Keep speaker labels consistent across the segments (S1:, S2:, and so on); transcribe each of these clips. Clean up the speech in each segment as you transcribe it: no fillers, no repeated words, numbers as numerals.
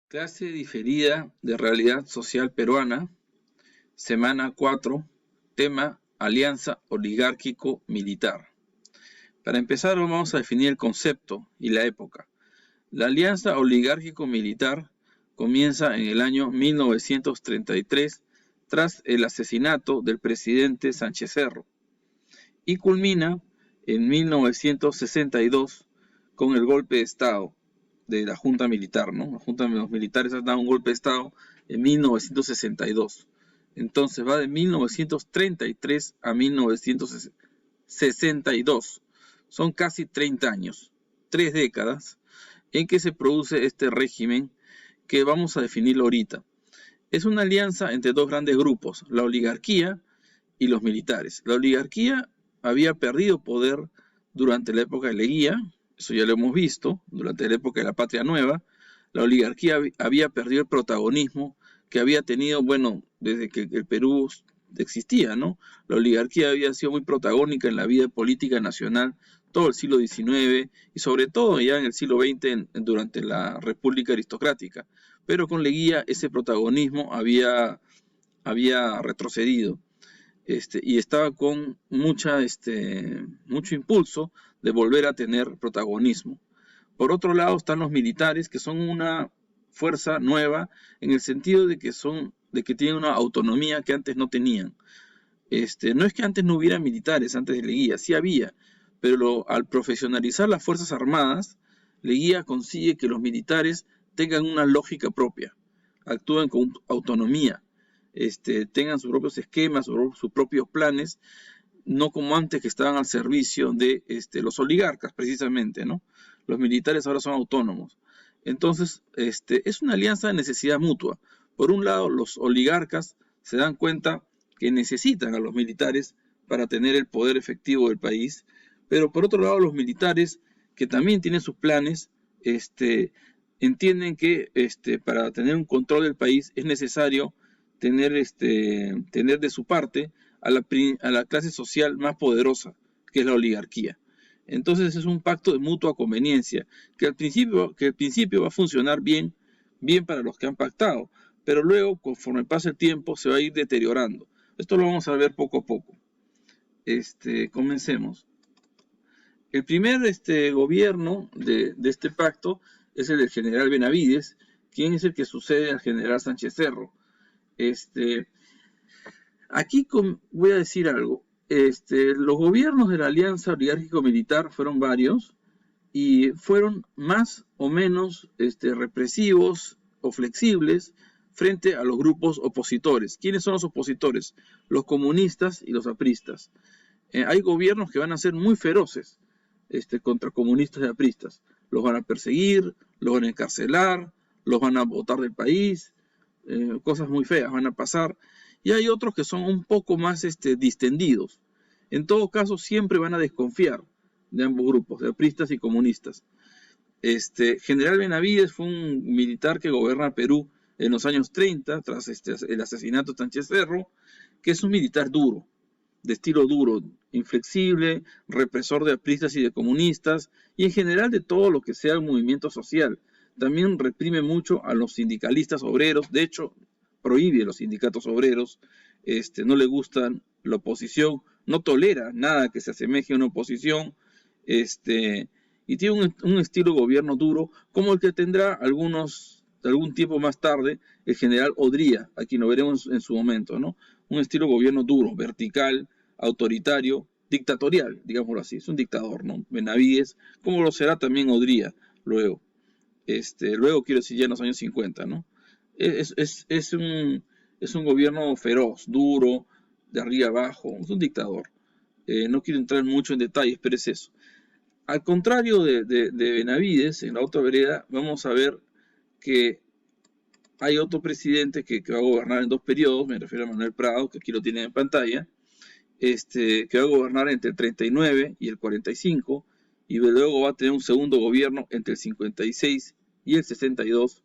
S1: Clase diferida de realidad social peruana, semana 4, tema alianza oligárquico-militar. Para empezar vamos a definir el concepto y la época. La alianza oligárquico-militar comienza en el año 1933 tras el asesinato del presidente Sánchez Cerro y culmina en 1962 con el golpe de Estado de la Junta Militar, ¿no? La Junta de los Militares ha dado un golpe de Estado en 1962. Entonces va de 1933 a 1962. Son casi 30 años, 3 décadas, en que se produce este régimen que vamos a definirlo ahorita. Es una alianza entre dos grandes grupos, la oligarquía y los militares. La oligarquía había perdido poder durante la época de Leguía, eso ya lo hemos visto, durante la época de la Patria Nueva. La oligarquía había perdido el protagonismo que había tenido, bueno, desde que el Perú existía, ¿no? La oligarquía había sido muy protagónica en la vida política nacional todo el siglo XIX y sobre todo ya en el siglo XX durante la República Aristocrática. Pero con Leguía ese protagonismo había retrocedido. Y estaba con mucho impulso de volver a tener protagonismo. Por otro lado están los militares, que son una fuerza nueva en el sentido de que tienen una autonomía que antes no tenían. No es que antes no hubiera militares, antes de Leguía, sí había, pero al profesionalizar las Fuerzas Armadas, Leguía consigue que los militares tengan una lógica propia, actúen con autonomía, tengan sus propios esquemas, sus propios planes, no como antes que estaban al servicio de los oligarcas, precisamente, ¿no? Los militares ahora son autónomos. Entonces, es una alianza de necesidad mutua. Por un lado, los oligarcas se dan cuenta que necesitan a los militares para tener el poder efectivo del país, pero por otro lado, los militares, que también tienen sus planes, entienden que para tener un control del país es necesario tener de su parte a la clase social más poderosa, que es la oligarquía. Entonces es un pacto de mutua conveniencia, que al principio va a funcionar bien para los que han pactado, pero luego, conforme pasa el tiempo, se va a ir deteriorando. Esto lo vamos a ver poco a poco. Comencemos. El primer gobierno de este pacto es el del general Benavides, quien es el que sucede al general Sánchez Cerro. Aquí voy a decir algo. Los gobiernos de la Alianza Oligárquico-Militar fueron varios y fueron más o menos represivos o flexibles frente a los grupos opositores. ¿Quiénes son los opositores? Los comunistas y los apristas. Hay gobiernos que van a ser muy feroces contra comunistas y apristas. Los van a perseguir, los van a encarcelar, los van a botar del país, cosas muy feas van a pasar. Y hay otros que son un poco más distendidos. En todo caso, siempre van a desconfiar de ambos grupos, de apristas y comunistas. General Benavides fue un militar que gobierna Perú en los años 30, tras el asesinato de Sánchez Cerro, que es un militar duro, de estilo duro, inflexible, represor de apristas y de comunistas, y en general de todo lo que sea un movimiento social. También reprime mucho a los sindicalistas obreros, de hecho, prohíbe a los sindicatos obreros, no le gusta la oposición, no tolera nada que se asemeje a una oposición, y tiene un estilo de gobierno duro, como el que tendrá algún tiempo más tarde el general Odría, a quien lo veremos en su momento, ¿no? Un estilo de gobierno duro, vertical, autoritario, dictatorial, digámoslo así, es un dictador, ¿no? Benavides, como lo será también Odría luego. Luego quiero decir ya en los años 50, ¿no? Es un gobierno feroz, duro, de arriba abajo, es un dictador. No quiero entrar mucho en detalles, pero es eso. Al contrario de Benavides, en la otra vereda, vamos a ver que hay otro presidente que va a gobernar en 2 periodos, me refiero a Manuel Prado, que aquí lo tienen en pantalla, que va a gobernar entre el 39 y el 45, y luego va a tener un segundo gobierno entre el 56 y el 62,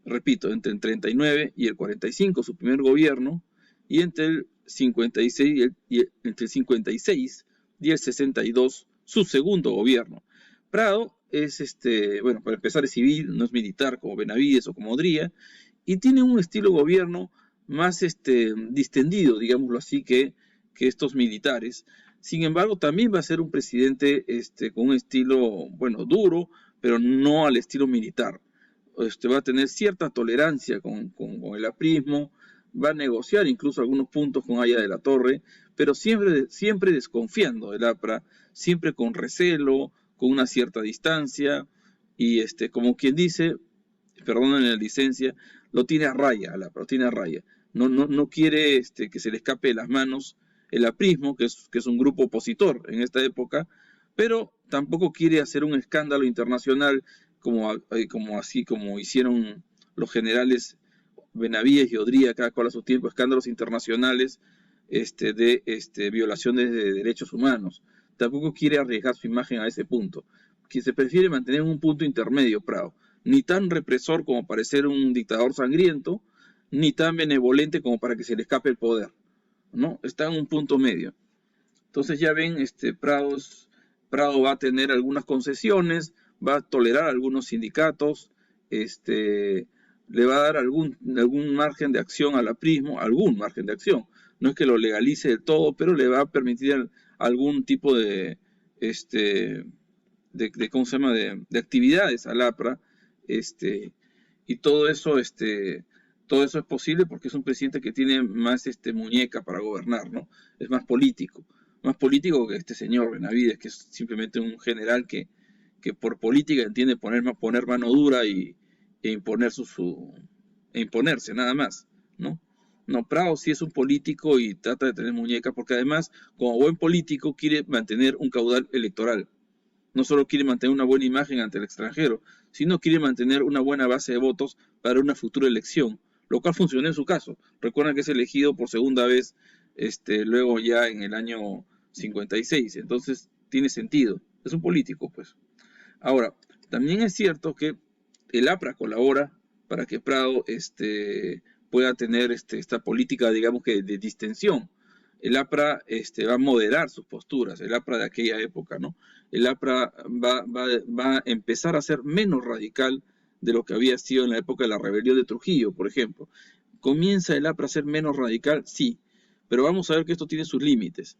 S1: repito, entre el 39 y el 45 su primer gobierno, y entre el 56 y el 62 su segundo gobierno. Prado es, bueno, para empezar es civil, no es militar como Benavides o como Odría, y tiene un estilo de gobierno más distendido, digámoslo así, que estos militares. Sin embargo, también va a ser un presidente con un estilo, bueno, duro, pero no al estilo militar. Va a tener cierta tolerancia con el aprismo, va a negociar incluso algunos puntos con Haya de la Torre, pero siempre desconfiando del APRA, siempre con recelo, con una cierta distancia, y como quien dice, perdonen la licencia, lo tiene a raya, lo tiene a raya. No quiere que se le escape de las manos el aprismo, que es un grupo opositor en esta época, pero tampoco quiere hacer un escándalo internacional como hicieron los generales Benavides y Odría, cada cual a su tiempo, escándalos internacionales de violaciones de derechos humanos. Tampoco quiere arriesgar su imagen a ese punto, que se prefiere mantener un punto intermedio, Prado, ni tan represor como parecer un dictador sangriento, ni tan benevolente como para que se le escape el poder, ¿no? Está en un punto medio. Entonces ya ven, Prado va a tener algunas concesiones, va a tolerar algunos sindicatos, le va a dar algún margen de acción al aprismo, algún margen de acción. No es que lo legalice del todo, pero le va a permitir algún tipo ¿cómo se llama? De actividades al APRA, y todo eso es posible porque es un presidente que tiene más muñeca para gobernar, ¿no? Es más político que este señor Benavides, que es simplemente un general que por política entiende poner mano dura e imponer e imponerse, nada más, ¿no? No, Prado sí es un político y trata de tener muñeca, porque además, como buen político, quiere mantener un caudal electoral. No solo quiere mantener una buena imagen ante el extranjero, sino quiere mantener una buena base de votos para una futura elección, lo cual funcionó en su caso. Recuerden que es elegido por segunda vez, luego ya en el año 56, entonces tiene sentido. Es un político, pues. Ahora, también es cierto que el APRA colabora para que Prado pueda tener esta política, digamos que de distensión. El APRA va a moderar sus posturas, el APRA de aquella época, ¿no? El APRA va a empezar a ser menos radical de lo que había sido en la época de la rebelión de Trujillo, por ejemplo. ¿Comienza el APRA a ser menos radical? Sí, pero vamos a ver que esto tiene sus límites.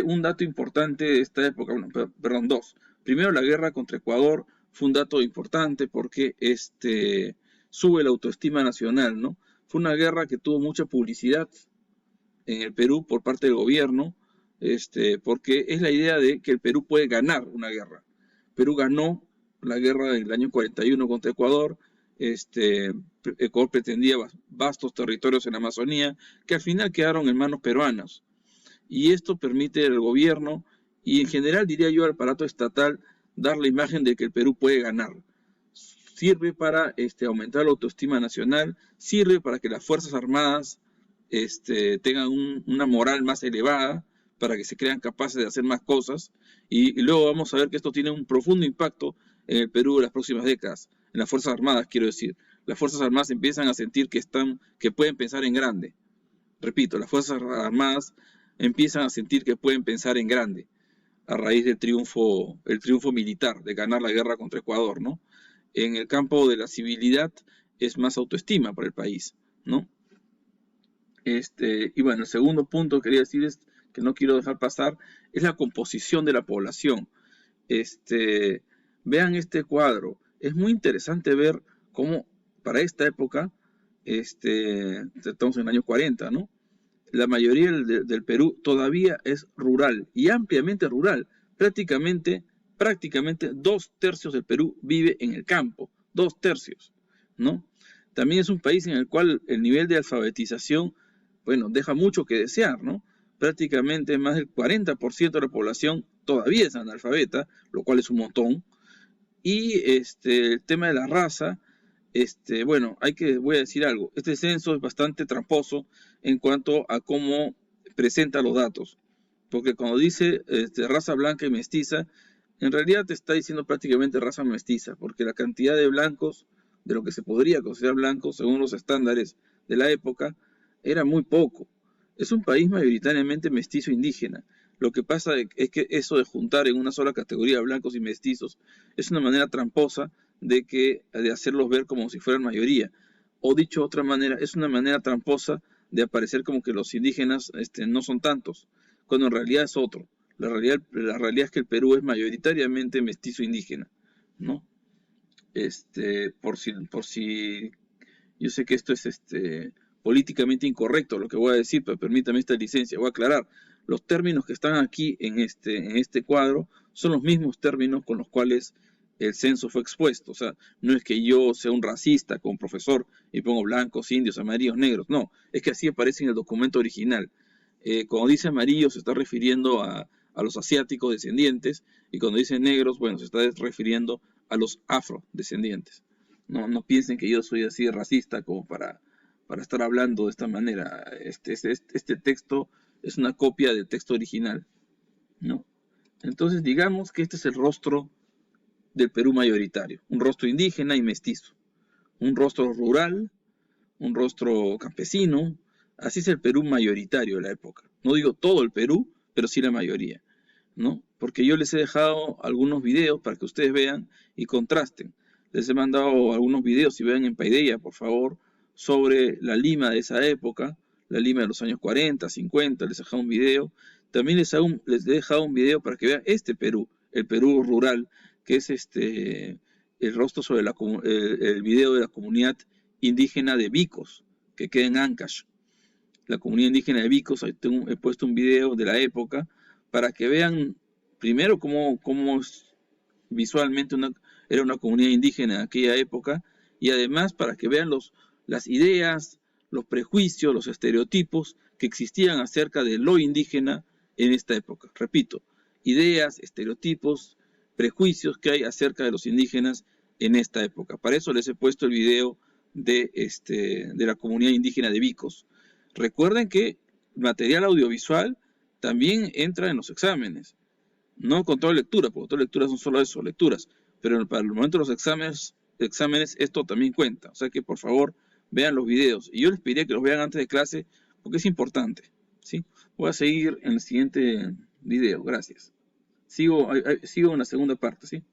S1: Un dato importante de esta época, bueno, perdón, dos. Primero, la guerra contra Ecuador fue un dato importante porque sube la autoestima nacional, ¿no? Fue una guerra que tuvo mucha publicidad en el Perú por parte del gobierno, porque es la idea de que el Perú puede ganar una guerra. Perú ganó la guerra del año 41 contra Ecuador, Ecuador pretendía vastos territorios en la Amazonía, que al final quedaron en manos peruanas. Y esto permite al gobierno y en general, diría yo, al aparato estatal, dar la imagen de que el Perú puede ganar. Sirve para aumentar la autoestima nacional, sirve para que las Fuerzas Armadas tengan una moral más elevada, para que se crean capaces de hacer más cosas, y luego vamos a ver que esto tiene un profundo impacto en el Perú en las próximas décadas, en las Fuerzas Armadas, quiero decir. Las Fuerzas Armadas empiezan a sentir que pueden pensar en grande. Repito, las Fuerzas Armadas empiezan a sentir que pueden pensar en grande a raíz del triunfo militar, de ganar la guerra contra Ecuador, ¿no? En el campo de la civilidad es más autoestima para el país, ¿no? Y bueno, el segundo punto que quería decir es que no quiero dejar pasar, es la composición de la población. Vean este cuadro, es muy interesante ver cómo para esta época, estamos en el año 40, ¿no? La mayoría del Perú todavía es rural y ampliamente rural. Prácticamente 2/3 del Perú vive en el campo, 2/3, ¿no? También es un país en el cual el nivel de alfabetización, bueno, deja mucho que desear, ¿no? Prácticamente más del 40% de la población todavía es analfabeta, lo cual es un montón. Y el tema de la raza, bueno, voy a decir algo. Este censo es bastante tramposo en cuanto a cómo presenta los datos. Porque cuando dice raza blanca y mestiza, en realidad te está diciendo prácticamente raza mestiza, porque la cantidad de blancos, de lo que se podría considerar blancos según los estándares de la época, era muy poco. Es un país mayoritariamente mestizo indígena, Lo que pasa es que eso de juntar en una sola categoría blancos y mestizos es una manera tramposa de hacerlos ver como si fueran mayoría. O dicho de otra manera, es una manera tramposa de aparecer como que los indígenas no son tantos, cuando en realidad es otro. La realidad es que el Perú es mayoritariamente mestizo indígena, ¿no? Por si yo sé que esto es políticamente incorrecto lo que voy a decir, pero permítame esta licencia, voy a aclarar. Los términos que están aquí en este cuadro son los mismos términos con los cuales el censo fue expuesto. O sea, no es que yo sea un racista como profesor y pongo blancos, indios, amarillos, negros. No, es que así aparece en el documento original. Cuando dice amarillo se está refiriendo a los asiáticos descendientes, y cuando dice negros, bueno, se está refiriendo a los afrodescendientes. No piensen que yo soy así racista como para estar hablando de esta manera. Este texto es una copia del texto original, ¿no? Entonces digamos que este es el rostro del Perú mayoritario, un rostro indígena y mestizo, un rostro rural, un rostro campesino. Así es el Perú mayoritario de la época. No digo todo el Perú, pero sí la mayoría, ¿no? Porque yo les he dejado algunos videos para que ustedes vean y contrasten. Les he mandado algunos videos, si vean en Paideia, por favor, sobre la Lima de esa época, la Lima de los años 40, 50, les he dejado un video. También les he dejado un video para que vean este Perú, el Perú rural, que es el rostro sobre el video de la comunidad indígena de Vicos, que queda en Ancash. La comunidad indígena de Vicos, he puesto un video de la época para que vean primero cómo visualmente era una comunidad indígena en aquella época, y además para que vean las ideas, los prejuicios, los estereotipos que existían acerca de lo indígena en esta época. Repito, ideas, estereotipos, prejuicios que hay acerca de los indígenas en esta época. Para eso les he puesto el video de la comunidad indígena de Vicos. Recuerden que material audiovisual también entra en los exámenes. No con toda lectura, porque todas lecturas son solo eso, lecturas. Pero para el momento de los exámenes esto también cuenta. O sea que por favor vean los videos. Y yo les pediría que los vean antes de clase porque es importante, ¿sí? Voy a seguir en el siguiente video. Gracias. Sigo en la segunda parte, ¿sí?